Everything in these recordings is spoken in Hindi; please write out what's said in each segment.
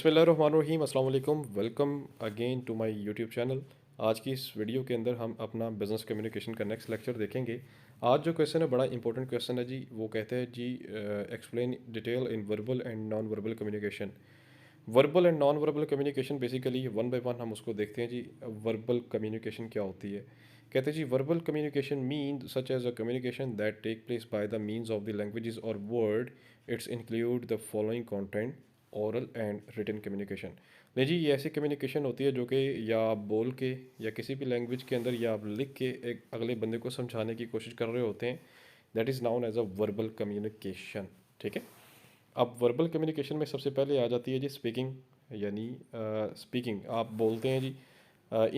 बिस्मिल्लाहिर्रहमानिर्रहीम, अस्सलाम वालेकुम। Welcome again to my YouTube channel. आज की इस वीडियो के अंदर हम अपना बिज़नेस कम्युनिकेशन का नेक्स्ट लेक्चर देखेंगे। आज जो क्वेश्चन है बड़ा इंपॉर्टेंट क्वेश्चन है जी। वो कहते हैं जी, explain detail in verbal and non verbal communication. Verbal and non verbal communication basically one by one हम उसको देखते हैं जी। वर्बल कम्युनिकेशन क्या होती है? कहते हैं जी, verbal communication mean such as a communication that take place by the means of the languages or word. It's include the following content: oral and written communication. नहीं जी, ये ऐसी कम्युनिकेशन होती है जो कि या आप बोल के या किसी भी लैंग्वेज के अंदर या आप लिख के एक अगले बंदे को समझाने की कोशिश कर रहे होते हैं। That is known as a verbal communication. ठीक है। अब वर्बल कम्युनिकेशन में सबसे पहले आ जाती है जी स्पीकिंग, यानी स्पीकिंग आप बोलते हैं जी।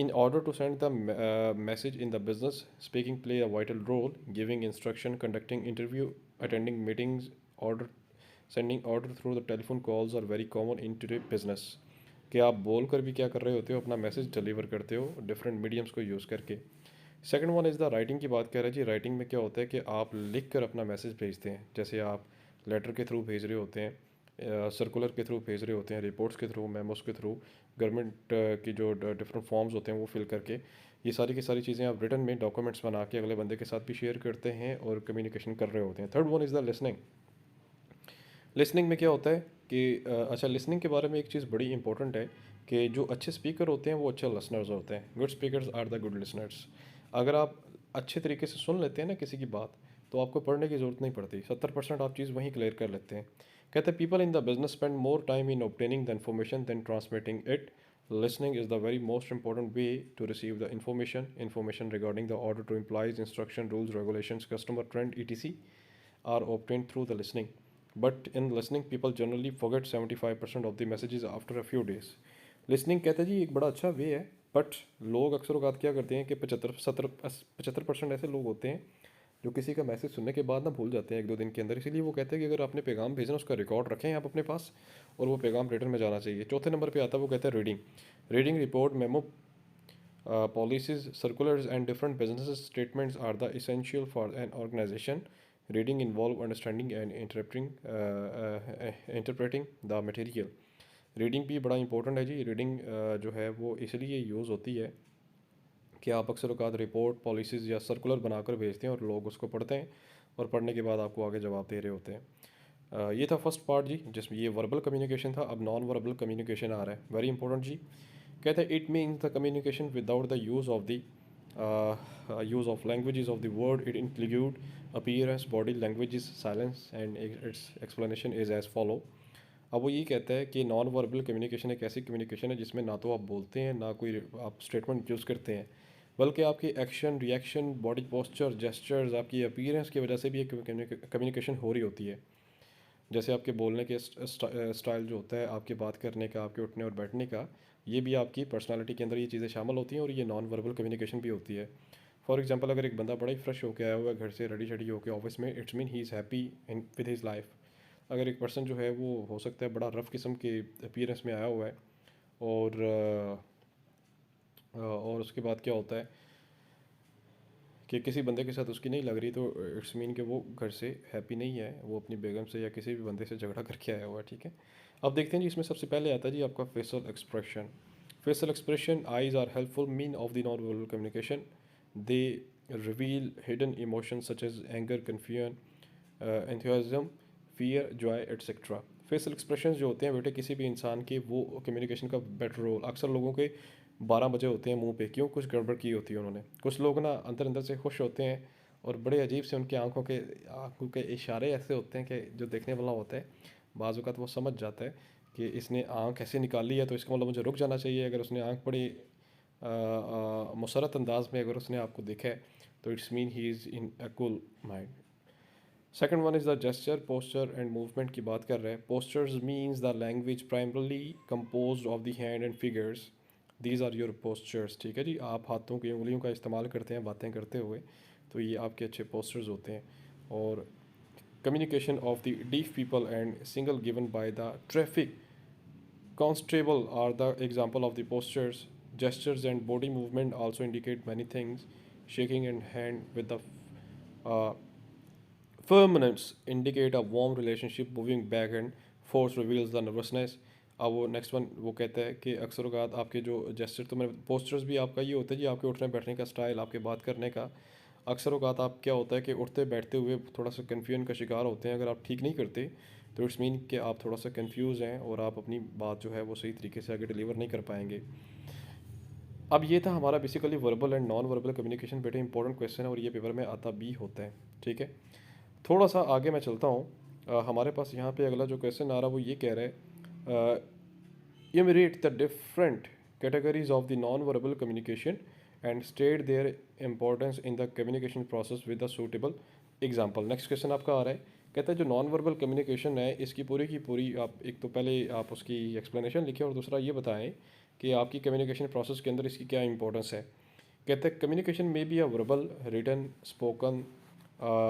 In order to send the message in the business, speaking play a vital role, giving instruction, conducting interview, attending meetings, order sending order through the telephone calls are very common in today business. कि आप बोल कर भी क्या कर रहे होते हो, अपना मैसेज डिलीवर करते हो डिफरेंट मीडियम्स को यूज़ करके। Second one is the writing की बात कर रहे हैं जी। राइटिंग में क्या होता है कि आप लिख कर अपना मैसेज भेजते हैं। जैसे आप लेटर के थ्रू भेज रहे होते हैं, सर्कुलर के थ्रू भेज रहे होते हैं, रिपोर्ट्स के थ्रू, मेमोस के थ्रू, गवर्नमेंट की जो डिफरेंट फॉर्म्स होते हैं वो फिल करके, ये सारी की सारी चीज़ें आप रिटर्न में डॉक्यूमेंट्स बना के अगले बंदे के साथ भी शेयर करते हैं और कम्युनिकेशन कर रहे होते हैं। Third one is the listening. Listening में क्या होता है कि अच्छा, लिसनिंग के बारे में एक चीज़ बड़ी इंपॉर्टेंट है कि जो अच्छे स्पीकर होते हैं वो अच्छे लिसनर्स होते हैं। Good speakers are the good listeners. अगर आप अच्छे तरीके से सुन लेते हैं ना किसी की बात, तो आपको पढ़ने की ज़रूरत नहीं पड़ती। 70% आप चीज़ वहीं क्लियर कर लेते हैं। कहते हैं people in the business spend more time in obtaining the information then transmitting it. Listening is the very most important way to receive the information regarding the order to employees instruction rules regulations customer trend etc are obtained through the listening. But in listening, people generally forget 75% of the messages after a few days. Listening कहते हैं जी एक बड़ा अच्छा वे है, बट लोग अक्सर औकात क्या करते हैं कि 75% ऐसे लोग होते हैं जो किसी का मैसेज सुनने के बाद ना भूल जाते हैं एक दो दिन के अंदर। इसीलिए वो कहते हैं कि अगर आपने पैगाम भेजना उसका रिकॉर्ड रखें आप अपने पास, और वो पैगाम रिटर्न में जाना चाहिए। चौथे नंबर पे आता है वो कहता है reading. Reading report, memo, policies, circulars, and different business statements are the essential for an organization. Reading involve understanding and interpreting the material. Reading भी बड़ा इंपॉर्टेंट है जी। रीडिंग जो है वो इसलिए यूज़ होती है कि आप अक्सर औकात रिपोर्ट, पॉलिसीज़ या सर्कुलर बनाकर भेजते हैं और लोग उसको पढ़ते हैं, और पढ़ने के बाद आपको आगे जवाब दे रहे होते हैं। ये था फर्स्ट पार्ट जी, जिसमें ये वर्बल कम्युनिकेशन था। अब नॉन वर्बल कम्युनिकेशन आ रहा है, वेरी इंपॉर्टेंट जी। कहते हैं it means the communication without the use of languages of the word. It include appearance, body languages, silence and its explanation is as follow. अब वो ये कहता है कि नॉन वर्बल कम्युनिकेशन एक ऐसी कम्युनिकेशन है जिसमें ना तो आप बोलते हैं ना कोई आप स्टेटमेंट यूज़ करते हैं, बल्कि आपकी action, reaction, body posture, gestures, आपकी अपीयरेंस की वजह से भी एक कम्युनिकेशन हो रही होती है। जैसे आपके बोलने के स्टाइल जो होता है, आपके बात करने का, आपके उठने और बैठने का, ये भी आपकी पर्सनालिटी के अंदर ये चीज़ें शामिल होती हैं, और ये नॉन वर्बल कम्युनिकेशन भी होती है। फॉर एग्जांपल, अगर एक बंदा बड़ा ही फ्रेश होकर आया हुआ है घर से, रेडी शेडी होकर ऑफिस में, it's mean he is happy in with his life. अगर एक पर्सन जो है वो हो सकता है बड़ा रफ किस्म के अपीयरेंस में आया हुआ है, और उसके बाद क्या होता है कि किसी बंदे के साथ उसकी नहीं लग रही, तो इट्स मीन कि वो घर से हैप्पी नहीं है, वो अपनी बेगम से या किसी भी बंदे से झगड़ा करके आया हुआ है। ठीक है। अब देखते हैं जी, इसमें सबसे पहले आता है जी आपका facial expression. Facial expression eyes are helpful mean of the non verbal communication. They reveal hidden emotion such as anger, confusion, enthusiasm, fear, joy etcetera. Facial expression जो होते हैं बेटे किसी भी इंसान के, वो कम्युनिकेशन का बेटर रोल। अक्सर लोगों के 12 बजे होते हैं मुंह पे, क्यों? कुछ गड़बड़ की होती है उन्होंने। कुछ लोग ना अंदर अंदर से खुश होते हैं, और बड़े अजीब से उनकी आंखों के इशारे ऐसे होते हैं कि जो देखने वाला होता है बाज़ औक़ात वो समझ जाता है कि इसने आंख ऐसे निकाली है तो इसका मतलब मुझे रुक जाना चाहिए। अगर उसने आंख बड़ी मुसरत अंदाज में अगर उसने आपको देखा है, तो it's mean he is in a cool mind. Second one is the gesture, posture and movement की बात कर रहे हैं। Postures means the language primarily composed of the hand and figures. These are your postures. ठीक है जी, आप हाथों की उंगलियों का इस्तेमाल करते हैं बातें करते हुए, तो ये आपके अच्छे पोस्चर्स होते हैं। और communication of the deaf people and single given by the traffic constable are the example of the postures. Gestures and body movement also indicate many things. Shaking and hand with the uh, firmness indicate a warm relationship. Moving back and forth reveals the nervousness. अब वो नेक्स्ट वन वो कहता है कि अक्सर औक़ात आपके जो जेस्चर, तो मैंने पोस्चर्स भी आपका ये होता है जी, आपके उठने बैठने का स्टाइल, आपके बात करने का। अक्सर औक़ात आप क्या होता है कि उठते बैठते हुए थोड़ा सा कन्फ्यूजन का शिकार होते हैं। अगर आप ठीक नहीं करते तो इट्स मीन कि आप थोड़ा सा कन्फ्यूज़ हैं और आप अपनी बात जो है वो सही तरीके से आगे डिलीवर नहीं कर पाएंगे। अब ये था हमारा basically verbal and non verbal communication. बेटे इंपॉर्टेंट क्वेश्चन है और ये पेपर में आता भी होता है, ठीक है। थोड़ा सा आगे मैं चलता हूँ। हमारे पास यहाँ पे अगला जो क्वेश्चन आ रहा है वो ये कह रहा है, enumerate the different categories of the non-verbal communication and state their importance in the communication process with a suitable example। Next question आपका आ रहा है, कहता है जो नॉन वर्बल कम्युनिकेशन है इसकी पूरी की पूरी आप एक तो पहले आप उसकी एक्सप्लेनेशन लिखें और दूसरा ये बताएं कि आपकी कम्युनिकेशन प्रोसेस के अंदर इसकी क्या इंपॉर्टेंस है। कहते हैं कम्युनिकेशन में be a verbal, written, spoken,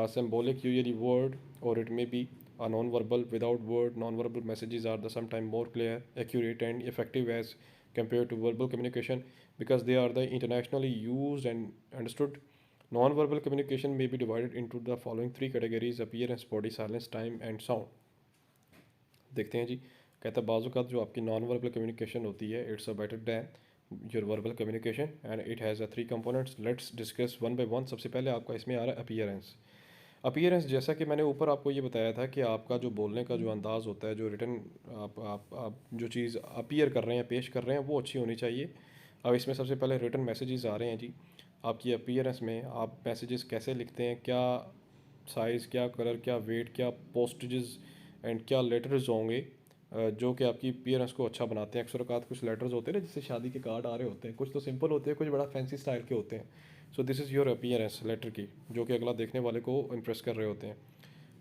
symbolic usually word, or it may be a non-verbal without word. Non-verbal messages are the sometimes more clear, accurate and effective as compared to verbal communication because they are the internationally used and understood. Non-verbal communication may be divided into the following three categories: appearance, body silence, time and sound। देखते हैं जी। कहता है बाज़ औक़ात जो आपकी नॉन वर्बल कम्युनिकेशन होती है it's a better than your verbal communication and it has a three components. Let's discuss one by one. सबसे पहले आपका इसमें आ रहा है अपीयरेंस। अपीयरेंस जैसा कि मैंने ऊपर आपको ये बताया था कि आपका जो बोलने का जो अंदाज़ होता है, जो रिटन आप जो चीज़ अपीयर कर रहे हैं, पेश कर रहे हैं, वो अच्छी होनी चाहिए। अब इसमें सबसे पहले रिटन मैसेजेस आ रहे हैं जी। आपकी अपीयरेंस में आप मैसेजेस कैसे लिखते हैं, क्या साइज़, क्या कलर, क्या वेट, क्या पोस्टेजेस एंड क्या लेटर्स होंगे जो कि आपकी अपीयरेंस को अच्छा बनाते हैं। अक्सर औक़ात कुछ लेटर्स होते हैं ना, जैसे शादी के कार्ड आ रहे होते हैं, कुछ तो सिंपल होते हैं, कुछ बड़ा फैंसी स्टाइल के होते हैं। So this is your appearance letter की, जो कि अगला देखने वाले को इम्प्रेस कर रहे होते हैं।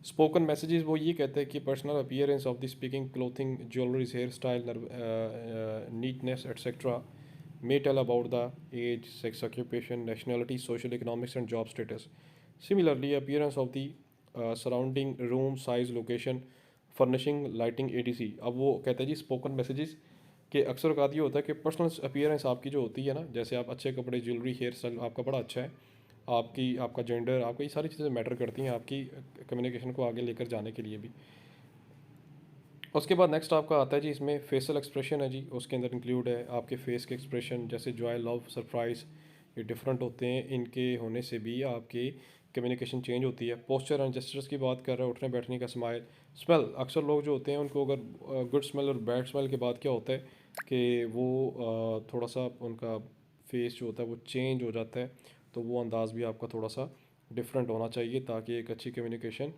स्पोकन मैसेजेस वो ये कहते हैं कि personal appearance of the speaking, clothing, jewelries, hair style, neatness etcetera may tell about the age, sex, occupation, nationality, social, economics, and job status. Similarly, appearance of the surrounding room, size, location, furnishing, lighting, etc. अब वो कहते हैं जी स्पोकन मैसेजेस के अक्सर औक़ात ये होता है कि पर्सनल अपीयरेंस आपकी जो होती है ना, जैसे आप अच्छे कपड़े, ज्वेलरी, हेयर स्टाइल आपका बड़ा अच्छा है, आपका जेंडर, आपका ये सारी चीज़ें मैटर करती हैं आपकी कम्युनिकेशन को आगे लेकर जाने के लिए भी। उसके बाद नेक्स्ट आपका आता है जी, इसमें फेशियल एक्सप्रेशन है जी, उसके अंदर इंक्लूड है आपके फेस के एक्सप्रेशन, जैसे जॉय, लव, सरप्राइज, ये डिफरेंट होते हैं। इनके होने से भी आपकी कम्युनिकेशन चेंज होती है। पोस्चर एंड जेस्चर्स की बात कर रहे हैं, उठने बैठने का, स्माइल, स्मेल। अक्सर लोग जो होते हैं उनको अगर गुड स्मेल और बैड स्मेल के बाद क्या होता है कि वो थोड़ा सा उनका फेस जो होता है वो चेंज हो जाता है। तो वो अंदाज़ भी आपका थोड़ा सा डिफरेंट होना चाहिए ताकि एक अच्छी कम्युनिकेशन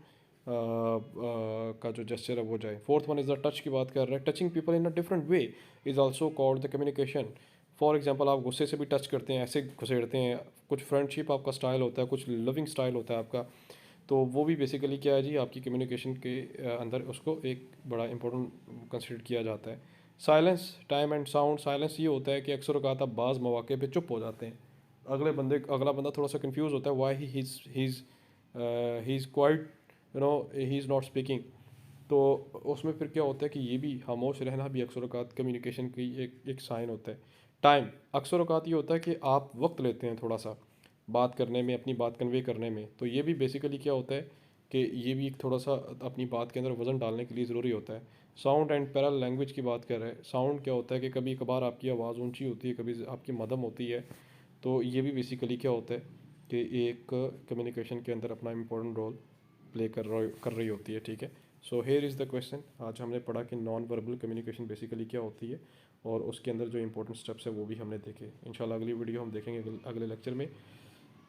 का जो जेस्चर है वो जाए। Fourth one is the touch की बात कर रहे हैं। Touching people in a different way is also called the communication. For example आप गुस्से से भी टच करते हैं, ऐसे घुसेड़ते हैं। कुछ फ्रेंडशिप आपका स्टाइल होता है, कुछ लविंग स्टाइल होता है आपका। तो वो भी बेसिकली क्या है जी, आपकी कम्युनिकेशन के अंदर उसको एक बड़ा इंपॉर्टेंट कंसिडर किया जाता है। Silence, time and sound. Silence ये होता है कि अक्सर औक़ात आप बाज़ मौके पे चुप हो जाते हैं, अगला बंदा थोड़ा सा कंफ्यूज होता है, why he is quite, you know, he is not speaking. तो उसमें फिर क्या होता है कि ये भी खामोश रहना भी अक्सर औक़ात कम्युनिकेशन की एक साइन होता है। टाइम, अक्सर औक़ात ये होता है कि आप वक्त लेते हैं थोड़ा सा बात करने में, अपनी बात कन्वे करने में। तो ये भी बेसिकली क्या होता है कि ये भी एक थोड़ा सा अपनी बात के अंदर वज़न डालने के लिए ज़रूरी होता है। साउंड एंड पैरल लैंग्वेज की बात कर रहे हैं। साउंड क्या होता है कि कभी कभार आपकी आवाज़ ऊंची होती है, कभी आपकी मध्यम होती है। तो ये भी बेसिकली क्या होता है कि एक कम्युनिकेशन के अंदर अपना इम्पोर्टेंट रोल प्ले कर रही होती है, ठीक है। So here is the question. आज हमने पढ़ा कि नॉन वर्बल कम्युनिकेशन बेसिकली क्या होती है और उसके अंदर जो इंपॉर्टेंट स्टेप्स है वो भी हमने देखे। इंशाल्लाह अगली वीडियो हम देखेंगे अगले लेक्चर में।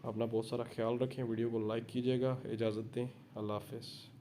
अपना बहुत सारा ख्याल रखें, वीडियो को लाइक कीजिएगा। इजाज़त दें, अल्लाह हाफ़िज़।